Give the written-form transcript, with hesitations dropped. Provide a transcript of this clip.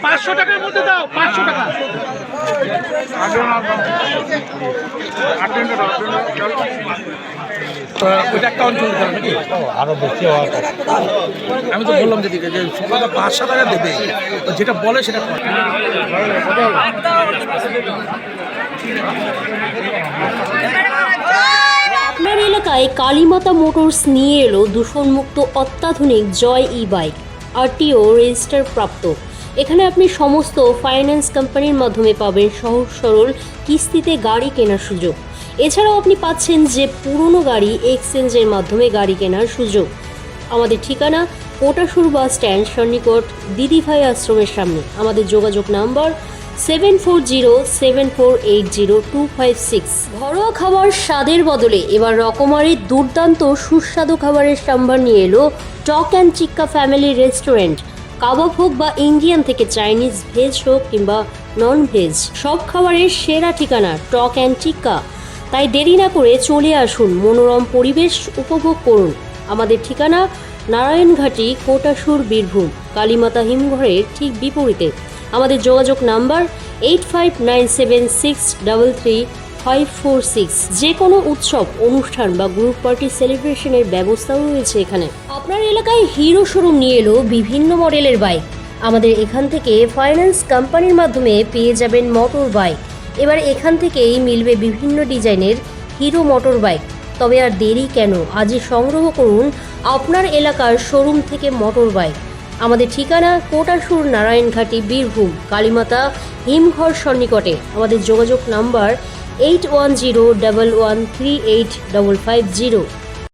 পাঁচশো টাকার মধ্যে দাও, 500 টাকা। ওইটা একটা অঞ্চল নাকি আরো বেশি হওয়ার কথা। আমি তো বললাম যে সকালে 500 টাকা দেবে, যেটা বলে সেটা আপনার এলাকায় কালীমাতা মোটরস নিয়ে এলো দূষণমুক্ত অত্যাধুনিক জয় ই বাইক, আরটিও রেজিস্টার প্রাপ্ত। এখানে আপনি সমস্ত ফাইন্যান্স কোম্পানির মাধ্যমে পাবেন সহজ সরল কিস্তিতে গাড়ি কেনার সুযোগ। এছাড়াও আপনি পাচ্ছেন যে পুরনো গাড়ি এক্সচেঞ্জের মাধ্যমে গাড়ি কেনার সুযোগ। আমাদের ঠিকানা কোটাসুর বাস স্ট্যান্ড সন্নিকট দিদিভাই আশ্রমের সামনে। আমাদের যোগাযোগ নাম্বার 7407480256। ঘরোয়া খাবার স্বাদের বদলে এবার রকমারির দুর্দান্ত সুস্বাদু খাবারের সম্ভার নিয়ে এলো টক অ্যান্ড চিক্কা ফ্যামিলি রেস্টুরেন্ট। কাবাব হোক বা ইন্ডিয়ান থেকে চাইনিজ, ভেজ হোক কিংবা নন ভেজ, সব খাবারের সেরা ঠিকানা টক অ্যান্ড চিক্কা। তাই দেরি না করে চলে আসুন, মনোরম পরিবেশ উপভোগ করুন। আমাদের ঠিকানা নারায়ণঘাটি, কোটাসুর, বীরভূম, কালীমাতা হিমঘরের ঠিক বিপরীতে। আমাদের যোগাযোগ নাম্বার 8597633546। যে কোনো উৎসব, অনুষ্ঠান বা গ্রুপ পার্টি সেলিব্রেশনের ব্যবস্থাও রয়েছে এখানে। আপনার এলাকায় হিরো শোরুম নিয়ে এলো বিভিন্ন মডেলের বাইক। আমাদের এখান থেকে ফাইন্যান্স কোম্পানির মাধ্যমে পেয়ে যাবেন মোটর বাইক। এবার এখান থেকেই মিলবে বিভিন্ন ডিজাইনের হিরো মোটর বাইক। তবে আর দেরি কেন, আজই সংগ্রহ করুন আপনার এলাকার শোরুম থেকে মোটর বাইক। আমাদের ঠিকানা কোটাসুর, নারায়ণঘাটি, বীরভূম, কালীমাতা হিমঘর সন্নিকটে। আমাদের যোগাযোগ নাম্বার 8101138550।